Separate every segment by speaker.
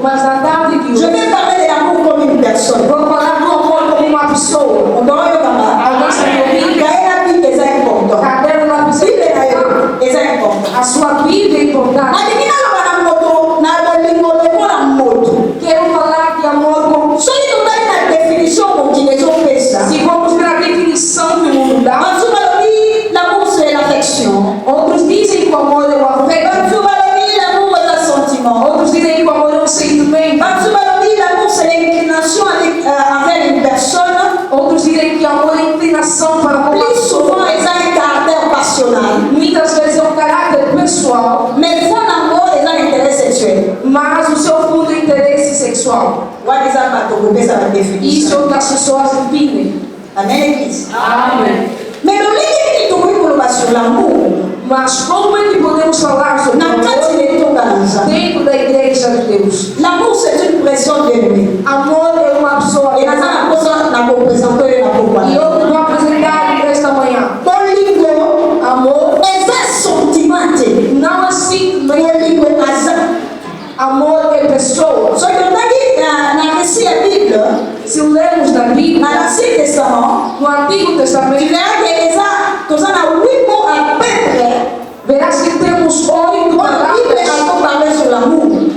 Speaker 1: Mas na tarde de hoje,
Speaker 2: je vais parler de l'amour comme une personne.
Speaker 1: vou falar do amor como uma pessoa. Alguém sabe ouvir? Cadê na pessoa? A sua Bíblia é importante. Quero falar de amor como. Se vamos ver a definição que o mundo dá, outros dizem que o amor é o afeto, outros dizem que o amor é um sentimento, outros dizem que o amor é inclinação para uma pessoa. Muitas vezes é um caráter pessoal, mas o seu fundo é interesse sexual. Isso outras pessoas entendem.
Speaker 2: Amém.
Speaker 1: Amém. Mas como é que podemos falar sobre o amor dentro da igreja de Deus?
Speaker 2: L'amour, c'est une pression de lui.
Speaker 1: Amor é uma pessoa.
Speaker 2: Et
Speaker 1: eu vou apresentar esta manhã. Amor não é simplesmente. Amor é pessoa. Se lermos na Bíblia, no Antigo Testamento, verás que temos 8 palavras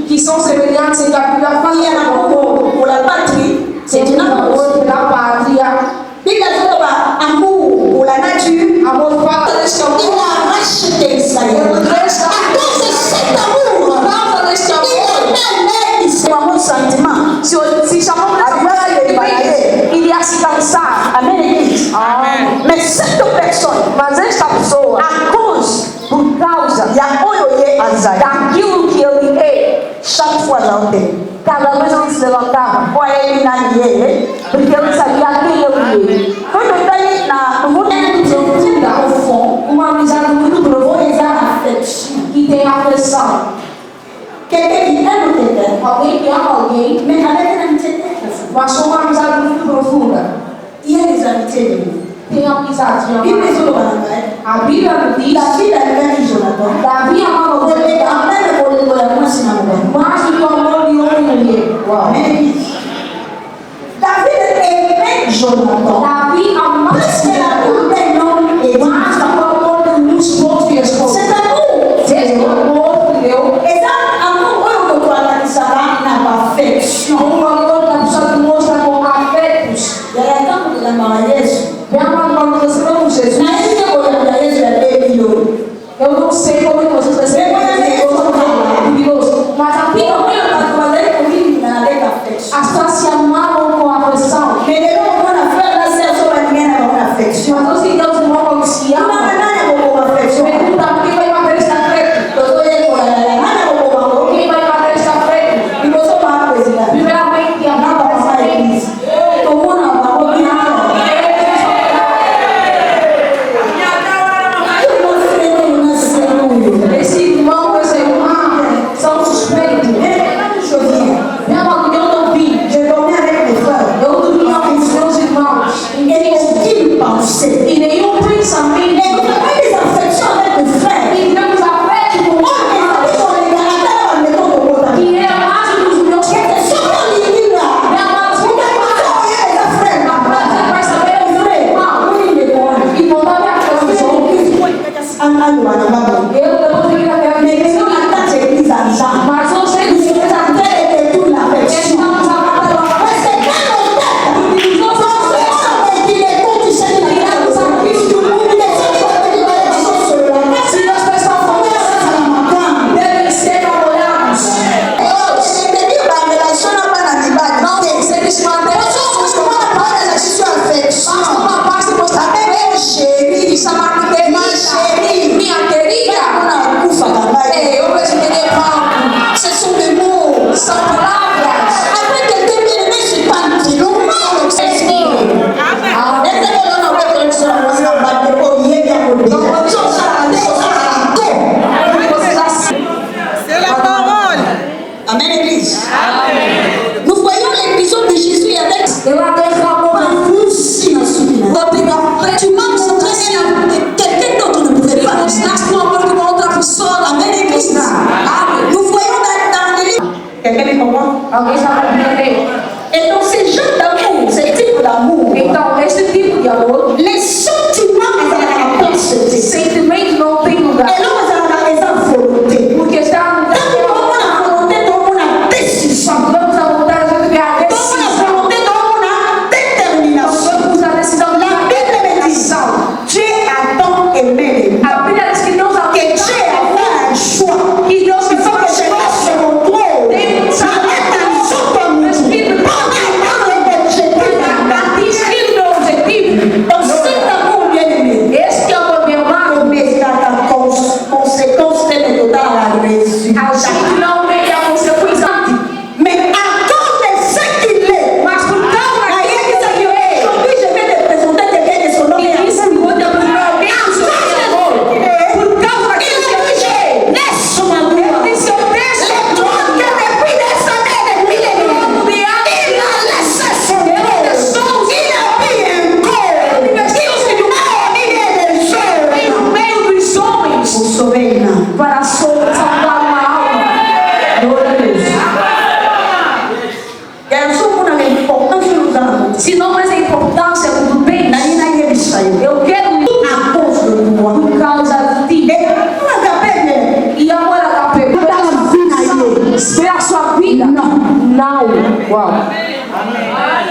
Speaker 1: que são semelhantes em cada
Speaker 2: Pour la patrie, c'est une
Speaker 1: amor pela pátria,
Speaker 2: amour pour la nature.
Speaker 1: amor para
Speaker 2: Il a racheté Israël. À cause de cet amour, il amour sentiment.
Speaker 1: se chamamos de amor, iria se cansar.
Speaker 2: Amen. Mais cette personne,
Speaker 1: Mas esta pessoa, por causa daquilo que ele é,
Speaker 2: chaque fois l'entend.
Speaker 1: cada vez ele se levantava, porque ele sabia quem ele é. Ao fundo, uma amizade muito profunda que tem afeição.
Speaker 2: Quelqu'un qui aime quelqu'un,
Speaker 1: Alguém que ama alguém,
Speaker 2: mais avec une amitié très profonde.
Speaker 1: mas com uma amizade muito profunda.
Speaker 2: Il y a des amitiés de lui.
Speaker 1: Tem amizade de
Speaker 2: Il
Speaker 1: amor.
Speaker 2: me dit,
Speaker 1: A Bíblia nos diz,
Speaker 2: David a aimé Jonathan.
Speaker 1: Davi amava o
Speaker 2: Mais quand même, on le voit moins si on
Speaker 1: mais do que o amor de homem e mulher.
Speaker 2: Amen. David aimait Jonathan.
Speaker 1: Davi amava
Speaker 2: Parce que l'amour d'un homme est
Speaker 1: mais do que o amor de um esposo e esposa.
Speaker 2: cet amour.
Speaker 1: Esse amor de Deus
Speaker 2: Et ça, amour, on ne doit pas ça n'a pas affection.
Speaker 1: um amor que a pessoa demonstra com afetos.
Speaker 2: Il y a la temps de la mariage.
Speaker 1: Quando recebemos Jesus, eu não sei como é que vocês recebem Deus, mas a Bíblia as pessoas se amavam com afeição. Mas os que Deus amou como se amam, pergunta quem vai bater esta frente? Quem vai bater esta frente? Primeiramente, amava a frente. Esse irmão, essa irmã são suspeitos. Meu amor, eu não vi. Eu dormi com os meus irmãos. E nenhum pensamento. E temos afeto com que é a base dos meus pés. Meu amor, você vai saber o meu irmão. E voltar minha coisa. Eu depois de ir naquela igreja, mas eu sei que você está estamos a matar uma se nós pensamos devem ser namorados. Não tem que ser desmantelado. Basta uma parte mostrar bebê, chamar de querida. Minha querida. Alguém está compreendendo?
Speaker 2: Et donc, ce genre d'amour, ce type d'amour,
Speaker 1: Então, esse tipo de amor,
Speaker 2: les sentiments, ils ont la place.
Speaker 1: sentimento não tem lugar.
Speaker 2: Et là, ils ont la volonté.
Speaker 1: Porque está
Speaker 2: Tant que tout le monde a volonté, tout le monde a décision.
Speaker 1: vamos a vontade, a gente vê a
Speaker 2: Tout le monde a
Speaker 1: decisão.
Speaker 2: volonté, tout le monde a détermination.
Speaker 1: Vamos a decisão
Speaker 2: La
Speaker 1: da
Speaker 2: Bible me dit,
Speaker 1: determinação.
Speaker 2: Dieu a tant aimé
Speaker 1: A Bíblia diz que Deus
Speaker 2: que Dieu a fait un choix.
Speaker 1: que Deus
Speaker 2: Il faut que je reste sur mon trône. Ça va être un jour comme nous. Pendant l'objectif.
Speaker 1: atingir meu objetivo.
Speaker 2: Donc, cet amour bien-aimé,
Speaker 1: Esse que é o amor meu amado.
Speaker 2: mais la conséquence telle est dans la réussite.
Speaker 1: A gente não vê a consequência,
Speaker 2: Mais à cause de ce qu'il est,
Speaker 1: mas por causa daquilo que eu é.
Speaker 2: aujourd'hui je vais te présenter quelqu'un de son nom.
Speaker 1: E isso que vou te apresentar alguém do seu amor. Por causa daquilo que eu é.
Speaker 2: Laisse-moi dire.
Speaker 1: Eu disse, eu deixo
Speaker 2: Le trône que depuis des années, depuis des millénaires, il a laissé son trône. Il a mis un corps. Il est des gens
Speaker 1: no meio dos homens
Speaker 2: pour sauver une âme.
Speaker 1: para salvar uma alma. Glória a Deus.
Speaker 2: Il y a un jour où on a l'importance de nous âmes.
Speaker 1: Se não mais a importância do bem, eu quero
Speaker 2: À cause de moi.
Speaker 1: por causa de ti.
Speaker 2: Et on a gardé
Speaker 1: E agora, HP, ver a sua vida? Não. Uau.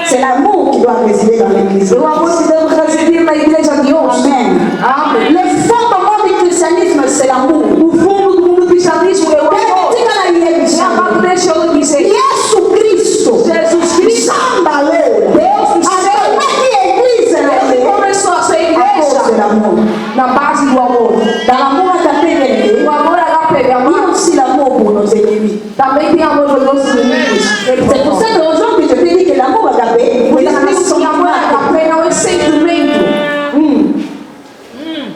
Speaker 2: c'est l'amour qui doit résider dans l'église.
Speaker 1: O amor que deve residir na igreja de hoje.
Speaker 2: Amen.
Speaker 1: Amém.
Speaker 2: Le fondement du christianisme, c'est l'amour.
Speaker 1: O fundo do cristianismo é o amor. O amado, deixa eu lhe dizer.
Speaker 2: Yesu Cristo,
Speaker 1: Jesus Cristo,
Speaker 2: Sambalo,
Speaker 1: Deus do céu, ele começou a sua igreja na base do amor. O amor HP, amor. Também tem amor pelos nossos inimigos.
Speaker 2: C'est pour ça qu'aujourd'hui je te dis que l'amour agapé,
Speaker 1: Por isso que amor HP não é sentimento.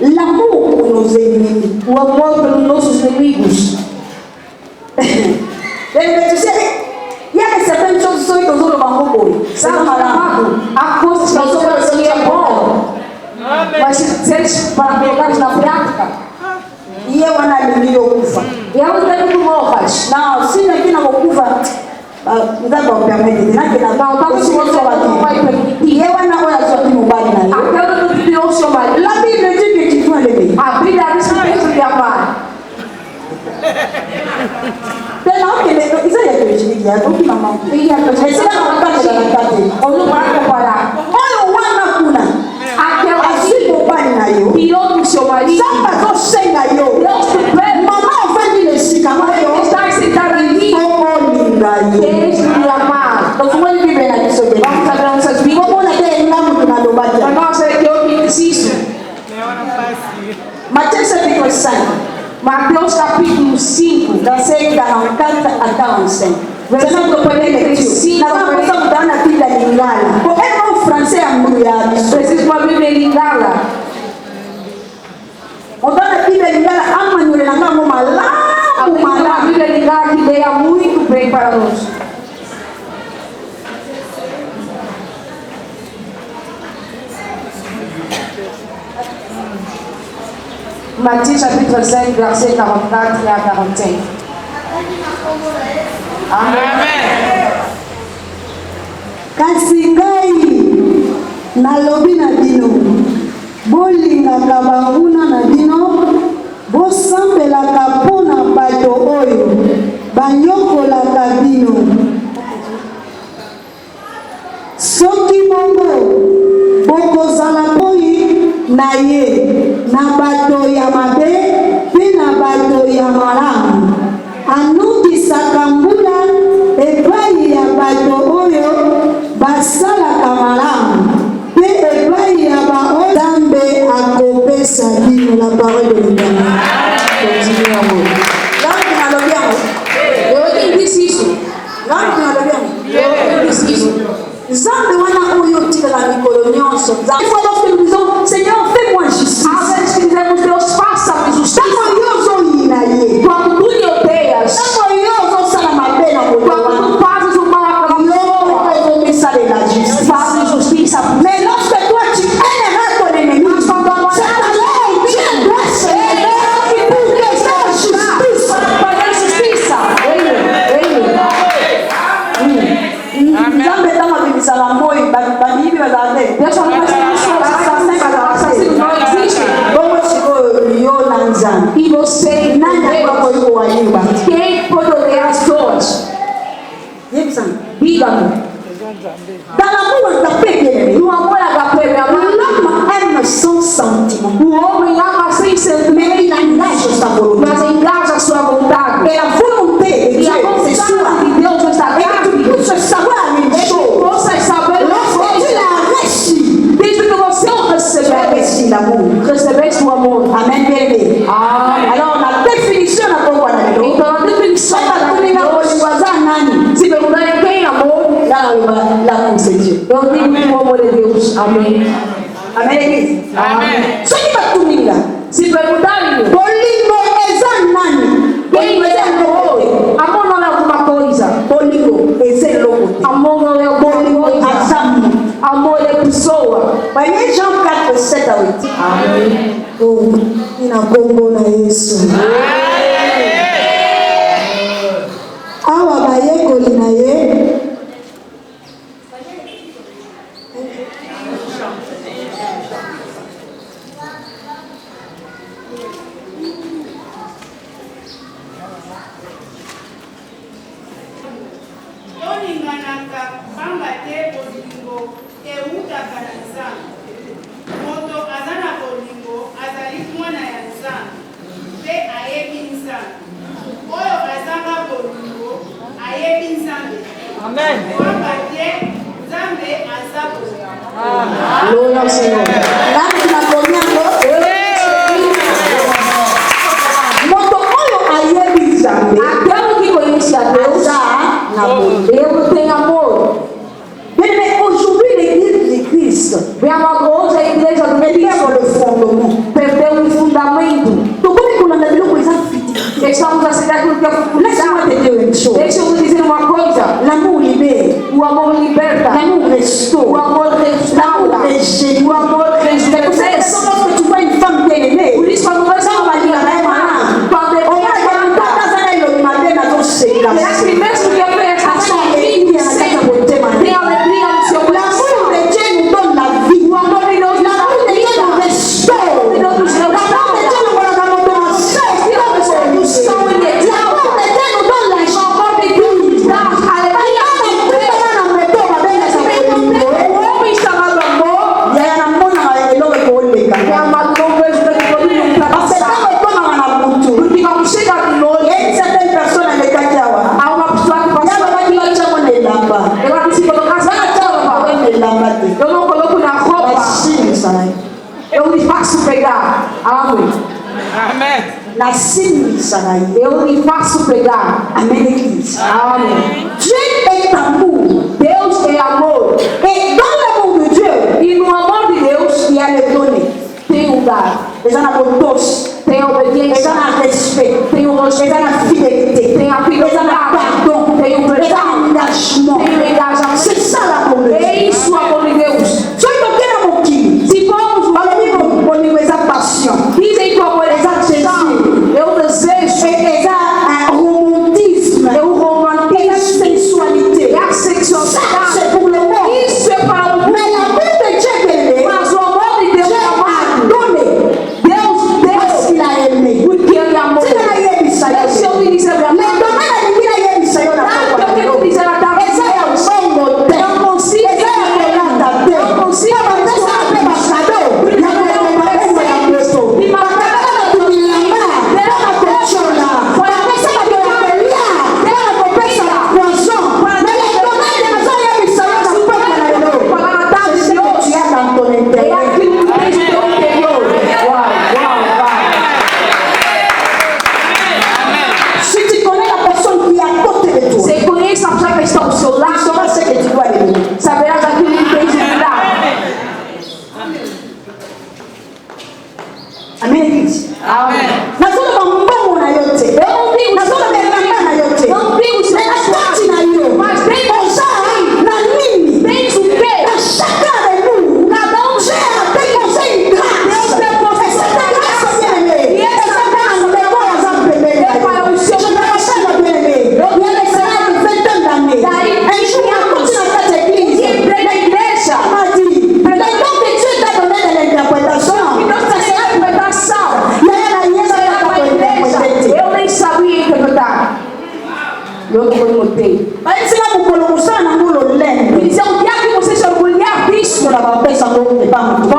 Speaker 2: l'amour pour nos ennemis.
Speaker 1: O amor pelos nossos inimigos.
Speaker 2: Mais tu sais, il y a certaines choses que nous avons compris. Ça,
Speaker 1: Sabe, amado, há coisas que nós somos que é bom, mas se eles para colocar na prática,
Speaker 2: e eu analiso o kufa.
Speaker 1: e ela não tem que morras.
Speaker 2: Não, se aqui não kufa, não dá para permitir, não que
Speaker 1: Não,
Speaker 2: não,
Speaker 1: tá
Speaker 2: se
Speaker 1: você não vai
Speaker 2: e
Speaker 1: permitir.
Speaker 2: eu analiso só que no bar na
Speaker 1: Aquela não te deu o seu marido.
Speaker 2: La Bible dit que tu dois l'aimer.
Speaker 1: A Bíblia diz que tem que amar.
Speaker 2: Tellement que isso aí é que eu te digo, é o que mamãe.
Speaker 1: E a pessoa
Speaker 2: Esse é o que eu te
Speaker 1: ou não vai comparar.
Speaker 2: olha o wana kuna.
Speaker 1: Aquela
Speaker 2: Assim o pai na eu.
Speaker 1: que ouve o seu marido.
Speaker 2: Samba to senga eu.
Speaker 1: Deus te pede.
Speaker 2: Mamãe vai me deixar, mas eu
Speaker 1: Está sentado aqui.
Speaker 2: como linda eu.
Speaker 1: Deixe de amar.
Speaker 2: Então como ele vive na isso de.
Speaker 1: Vamos abrir nossas Bíblias.
Speaker 2: Como na tem nome na do
Speaker 1: Para
Speaker 2: badia.
Speaker 1: nós é que eu disse isso.
Speaker 2: Mateus chapitre 5,
Speaker 1: Mateus capítulo 5.
Speaker 2: verset 44 à 45.
Speaker 1: Versículo
Speaker 2: Você não pode ler
Speaker 1: 45.
Speaker 2: na vamos mudar na Bíblia lingala. É o francês a mulher.
Speaker 1: Preciso uma Bíblia lingala.
Speaker 2: Mudar na Bíblia lingala ama nyule na kama malá.
Speaker 1: Uma Bíblia lingala que leia muito bem para nós. Matthieu chapitre 5, verset 44 et à 45. Amen.
Speaker 2: Kasi ngai nalobi na bino bolingaka banguna na bino bosambelaka mpo na bato oyo banyokolaka bino soki bongo bokozala boyi na ye na bato ya mabe mpe na bato ya malamu anukisaka mbula epai ya bato oyo basalaka malamu mpe epai ya baoyo nzambe akopesa bino la parole de l'Éternel.
Speaker 1: Continue amor.
Speaker 2: Nani nalobi yango?
Speaker 1: Eu disse isso.
Speaker 2: Nani nalobi yango?
Speaker 1: Eu disse isso.
Speaker 2: Nzambe wana oyo otikaka mikolo nyonso. Nzambe fois lorsque nous disons Seigneur fais-moi justice.
Speaker 1: Às vezes que dizemos Deus faça-me justiça.
Speaker 2: Ntango yo ozoyina ye.
Speaker 1: Quando tu lhe odeias,
Speaker 2: Ntango yo ozosala mabe na moto
Speaker 1: quando
Speaker 2: wana.
Speaker 1: tu fazes o mal àquela pessoa,
Speaker 2: Ozomisalela justice.
Speaker 1: fazes justiça.
Speaker 2: Mais lorsque toi tu aimeras ton ennemi, c'est ta mort Dieu doit se lever pour que sa justice.
Speaker 1: Para fazer justiça. Ele. E você, quem poderia as pessoas? Diga-me. No amor agape, minha mãe,
Speaker 2: aime sans sentiment.
Speaker 1: o homem ama sem sentimento,
Speaker 2: Mais il engage sa volonté.
Speaker 1: mas engaja a sua vontade.
Speaker 2: Et la volonté de
Speaker 1: E
Speaker 2: Dieu,
Speaker 1: a
Speaker 2: c'est
Speaker 1: vontade
Speaker 2: soi.
Speaker 1: de Deus está
Speaker 2: Et que tu
Speaker 1: dentro.
Speaker 2: puisses savoir une chose.
Speaker 1: Você saber
Speaker 2: Lorsque tu l'as reçu,
Speaker 1: desde que você o
Speaker 2: tu as
Speaker 1: recebeu,
Speaker 2: reçu l'amour.
Speaker 1: recebeste o amor.
Speaker 2: Amen, bien-aimé.
Speaker 1: Amém.
Speaker 2: Alors, la définition n'a pas quoi là-dedans.
Speaker 1: Então, a definição
Speaker 2: Sasa
Speaker 1: da
Speaker 2: tulinga
Speaker 1: Deus,
Speaker 2: kuliwaza nani?
Speaker 1: se perguntarem quem é amor,
Speaker 2: L'amour c'est Dieu.
Speaker 1: eu digo que o amor é Deus. Amém.
Speaker 2: Amen, église.
Speaker 1: Amém.
Speaker 2: Soki batuminga,
Speaker 1: Se perguntarem
Speaker 2: bolingo eza nani?
Speaker 1: quem
Speaker 2: Bolingo
Speaker 1: é
Speaker 2: eza
Speaker 1: amor,
Speaker 2: eloko.
Speaker 1: amor não é alguma coisa.
Speaker 2: Bolingo eza eloko te.
Speaker 1: Amor não é alguma
Speaker 2: Bolingo
Speaker 1: coisa.
Speaker 2: aza moto.
Speaker 1: Amor é pessoa.
Speaker 2: Voyez Jean 4, 7 à 8.
Speaker 1: Amém.
Speaker 2: Oh, ina kombo na Yesu. Awa bayekoli na ye.
Speaker 3: tolinganaka pamba te bolingo eutaka na nzambe. Moto aza na bolingo azali mwana ya nzambe mpe ayebi nzambe. Oyo azanga bolingo ayebi nzambe te. Pamba te nzambe aza bolingo.
Speaker 1: Glória ao Senhor.
Speaker 2: Nani tunakomi yango? Moto oyo ayebi Nzambe
Speaker 1: Aquele que conhece a Deus,
Speaker 2: aza na bolingo.
Speaker 1: Deus tem amor.
Speaker 2: Mais aujourd'hui, l'église de Christ
Speaker 1: Vem agora hoje a igreja do
Speaker 2: perd
Speaker 1: Cristo
Speaker 2: le fondement.
Speaker 1: perdeu o fundamento.
Speaker 2: Tokomi kolanda biloko eza fiti.
Speaker 1: Estamos a seguir aquilo que é
Speaker 2: Laisse-moi te
Speaker 1: fundamental.
Speaker 2: dire une chose.
Speaker 1: Deixa eu te dizer uma coisa.
Speaker 2: L'amour libère.
Speaker 1: O amor liberta.
Speaker 2: L'amour
Speaker 1: O
Speaker 2: restaure.
Speaker 1: amor restaura.
Speaker 2: L'amour régénère.
Speaker 1: O amor
Speaker 2: C'est pour cette raison,
Speaker 1: rejuvenesce.
Speaker 2: lorsque tu vois une femme bien-aimée,
Speaker 1: Por isso, quando você vai ali, quando é
Speaker 2: on va dire, tata zana elongi mabe nazoseka.
Speaker 1: é assim mesmo que eu vejo a sua vida sempre tem alegria no seu
Speaker 2: L'amour
Speaker 1: coração.
Speaker 2: de Dieu nous donne la vie.
Speaker 1: O amor de Deus nos dá
Speaker 2: L'amour de Dieu nous
Speaker 1: vida.
Speaker 2: restaure.
Speaker 1: O amor de Deus nos
Speaker 2: L'amour de Dieu
Speaker 1: restaura.
Speaker 2: nous rend dans notre ensemble. L'amour de Dieu nous donne la
Speaker 1: O
Speaker 2: joie.
Speaker 1: amor de Deus nos dá alegria. O homem chamado amor é amado, não vejo que ele não passar. Porque quando chega de noite, há uma pessoa que passou aqui. Ela disse: colocar essa roupa. Eu não coloco na roupa. Eu lhe faço pegar. Amém. Eu lhe faço pegar.
Speaker 2: Amen, Église.
Speaker 1: Amém.
Speaker 2: Dieu est amour.
Speaker 1: Deus é amor.
Speaker 2: Et dans l'amour de Dieu,
Speaker 1: E no amor de Deus
Speaker 2: il y a le donner.
Speaker 1: tem o dar.
Speaker 2: Les gens n'ont pas
Speaker 1: Tem a
Speaker 2: les
Speaker 1: obediência.
Speaker 2: gens n'ont respect.
Speaker 1: Tem o
Speaker 2: Les gens
Speaker 1: respeito.
Speaker 2: n'ont fidélité.
Speaker 1: Tem a
Speaker 2: Les gens n'ont
Speaker 1: fidelidade.
Speaker 2: pardon.
Speaker 1: Tem o
Speaker 2: Les gens
Speaker 1: perdão.
Speaker 2: n'ont engagement.
Speaker 1: Tem o engajamento.
Speaker 2: C'est ça l'amour de
Speaker 1: É
Speaker 2: Dieu.
Speaker 1: isso o amor de Deus.
Speaker 2: Sois toqué dans mon qui.
Speaker 1: Se formos
Speaker 2: On dit mon niveau est passion.
Speaker 1: dizem que o amor é paixão, eu desejo,
Speaker 2: Et il y a un romantisme.
Speaker 1: é o
Speaker 2: Et la
Speaker 1: romantismo,
Speaker 2: sensualité.
Speaker 1: é a
Speaker 2: Ça,
Speaker 1: sexualidade.
Speaker 2: c'est pour le monde.
Speaker 1: Isso é para o
Speaker 2: Mais
Speaker 1: mundo.
Speaker 2: l'amour de Dieu aimé,
Speaker 1: Mas o amor de Deus
Speaker 2: Dieu
Speaker 1: é
Speaker 2: a
Speaker 1: amado.
Speaker 2: donné
Speaker 1: Deus
Speaker 2: parce
Speaker 1: deu
Speaker 2: qu'il a aimé.
Speaker 1: porque Ele amou.
Speaker 2: C'est dans la Bible, ça y est.
Speaker 1: Deixa eu lhe dizer,
Speaker 2: Mais
Speaker 1: l'autre côté.
Speaker 2: C'est là pour que ça n'a pas le lait.
Speaker 1: Il disait au diable que você só mulher bicho.
Speaker 2: On a pas fait ça pour ne pas me
Speaker 1: Bon,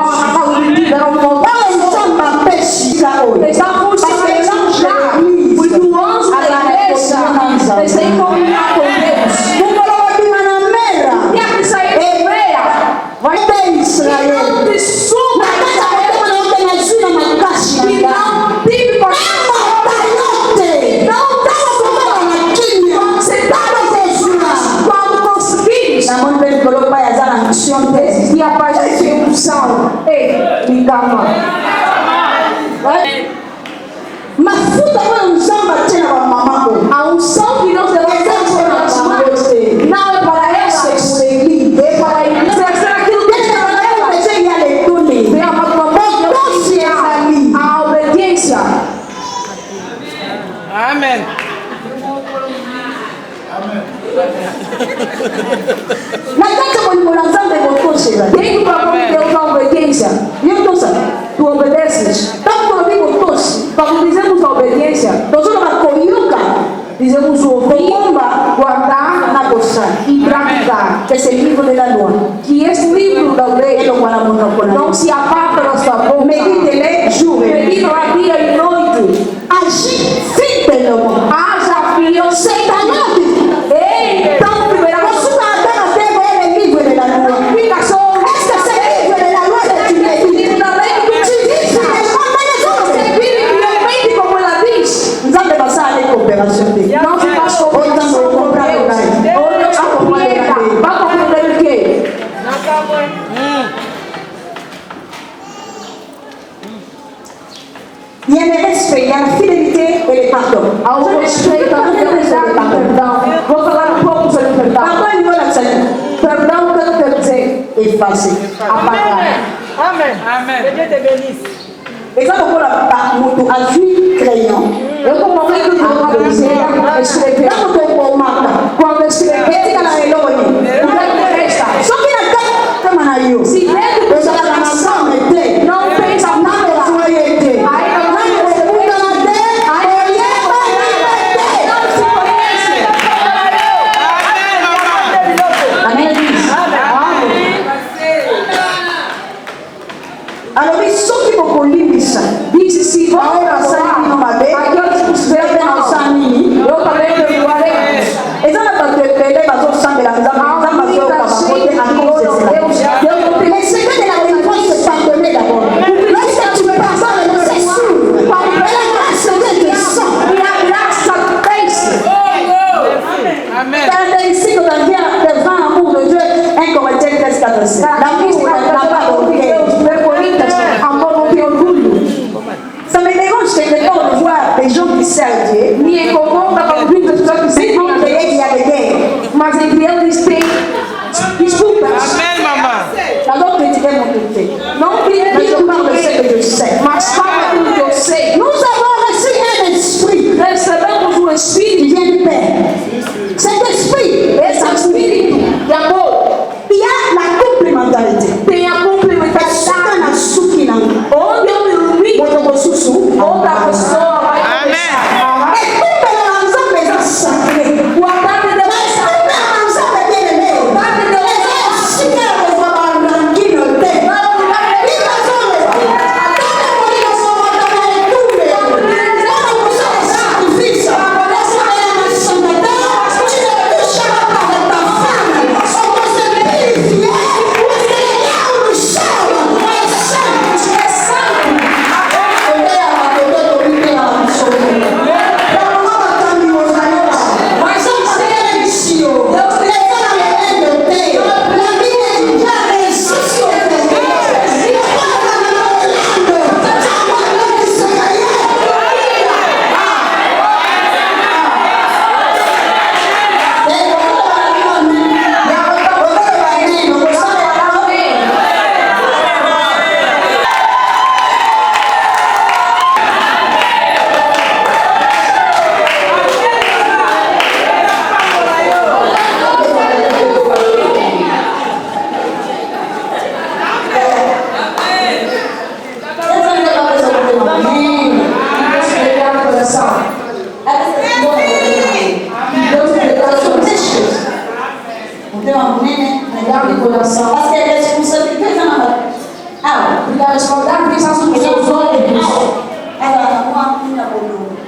Speaker 1: e a paz da execução. Ei, me calma.
Speaker 2: Mafuta wewe mzamba tena wa mamako.
Speaker 1: A unção que nós levantamos nas mãos não é para essa, é para a igreja. Será aquilo que está para ela? Vem a obediência. A obediência.
Speaker 4: Amém.
Speaker 1: Tem que ter uma obediência. Tu obedeces. Quando dizemos a obediência, dizemos o ouvir, guardar na bolsa e praticar. Que esse livro da lua, que esse livro da lei não se aparta da sua boca. Medite-lhe, jure. Medite-lhe dia e noite.
Speaker 2: Agir firme,
Speaker 1: haja frio, sem danar. Então, primeiro, você está dando tempo a ele livro da lua. Não fica só. Esse livro da lua é de livro da lei que te diz. Você vive realmente como ela diz.
Speaker 2: não sabe passar a cooperação dele.
Speaker 1: Não se faz cooperação com Deus. Ou Deus compreenda. Vai compreender o quê?
Speaker 2: Il y a le respect, il y a la fidélité et le pardon.
Speaker 1: Há o respeito, a fidelidade e o perdão. Vou falar um pouco sobre o perdão.
Speaker 2: Pardon, il doit l'accepter.
Speaker 1: Perdão, o que eu quero dizer?
Speaker 2: Effacer.
Speaker 1: Apagar.
Speaker 4: Amen. Amen. Que Dieu te bénisse.
Speaker 2: Et ça, on a vu crayon.
Speaker 1: Eu como alguém que não dizer, escrever. Quando escrever, fica na elone. O que resta?
Speaker 2: Só que na cama,
Speaker 1: Se dentro do seu coração não pensa nada,
Speaker 2: alors, ils sont qui vont coller ça.
Speaker 1: diz se vão passar, aqueles que estiverem na Osani, eu também perdoarei.
Speaker 2: Et ça, on a fait les bateaux sans de la maison, mais c'est que de la réponse, c'est pardonner d'abord. Lorsque tu me pardonnes, c'est sûr. Et la grâce de Dieu descend.
Speaker 4: Amen.
Speaker 2: Quand ici, quand on vient devant l'amour de Dieu, incorrectement, qu'est-ce qu'il y a de ça? L'amour n'a pas d'orgueil. Ça me dérange quelque part de voir des gens qui servent Dieu.
Speaker 1: Me incomoda quando vi pessoas que se
Speaker 2: Quand il y a des guerres,
Speaker 1: mas entre eles tem disputas.
Speaker 4: Amen, maman.
Speaker 2: d'abord critiquer mon côté.
Speaker 1: Não
Speaker 2: Mais je
Speaker 1: critico,
Speaker 2: parle de ce que je sais.
Speaker 1: mas fala aquilo que eu sei.
Speaker 2: Nous avons reçu un esprit
Speaker 1: Recebemos o
Speaker 2: qui
Speaker 1: Espírito,
Speaker 2: vient du Père. Cet esprit,
Speaker 1: esse Espírito de amor,
Speaker 2: il y a la complémentarité.
Speaker 1: tem a complementaridade.
Speaker 2: Chacun a ce qu'il a.
Speaker 1: Onde eu me limito,
Speaker 2: Votre ressource,
Speaker 1: outra pessoa vai
Speaker 4: Amém.
Speaker 1: começar.
Speaker 2: et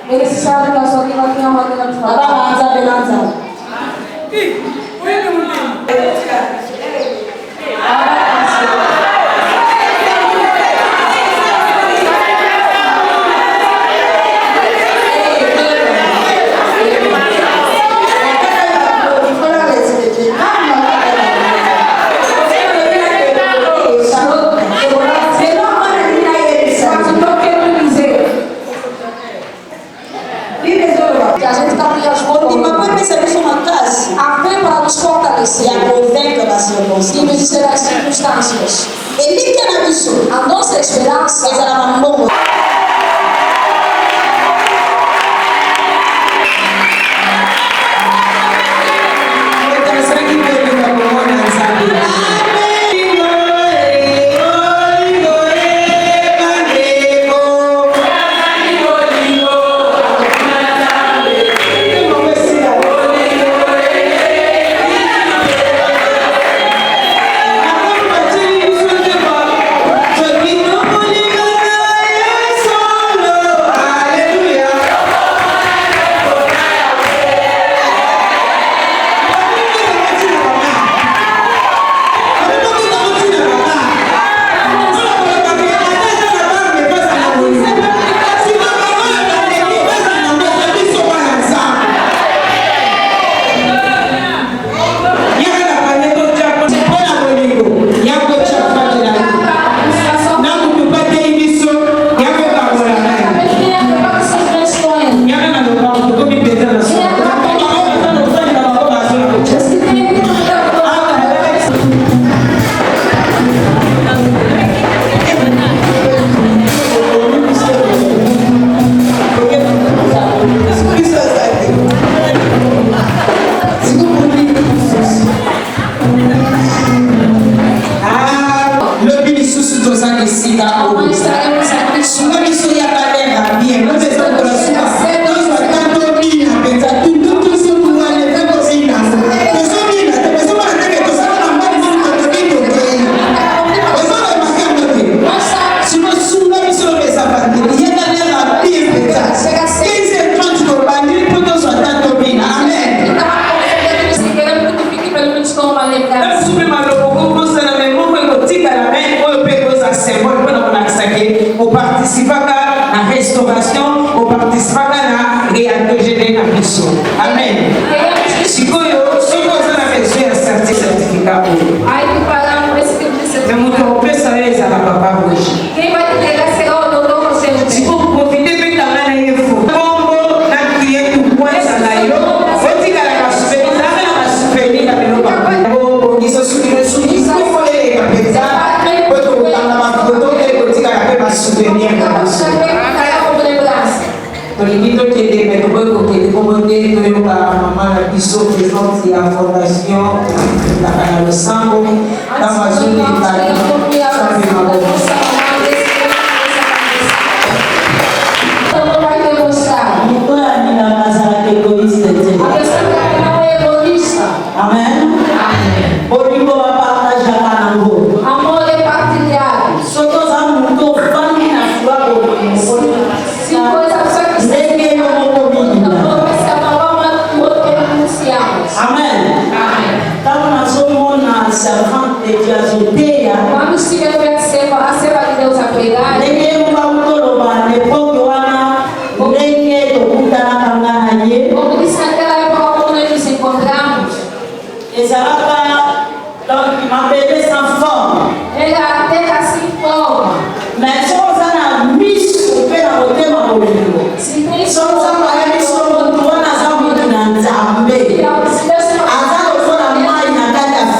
Speaker 1: Eles sabem que eu só tenho aqui uma maneira de falar.
Speaker 2: E vencer as circunstâncias. A nossa esperança é bom.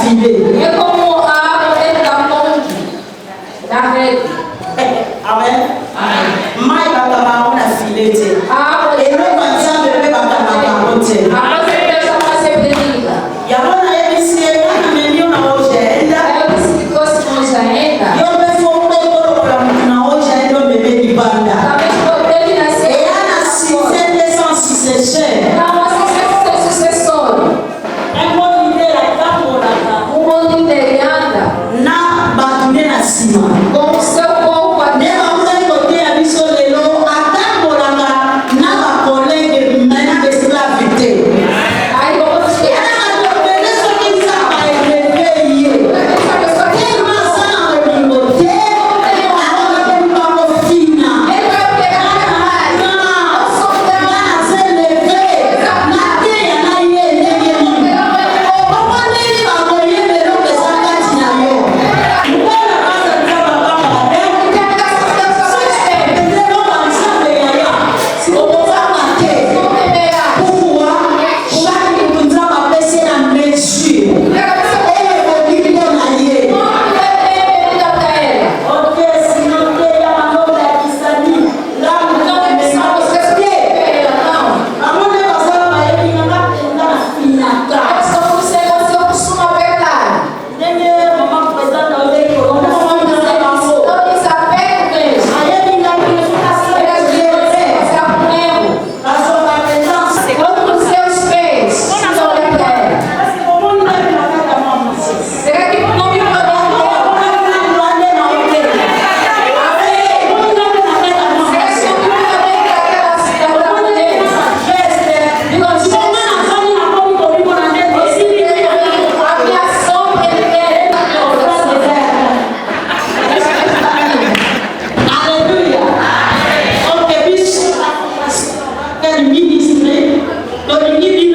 Speaker 2: É como a água dentro da
Speaker 1: Donc, il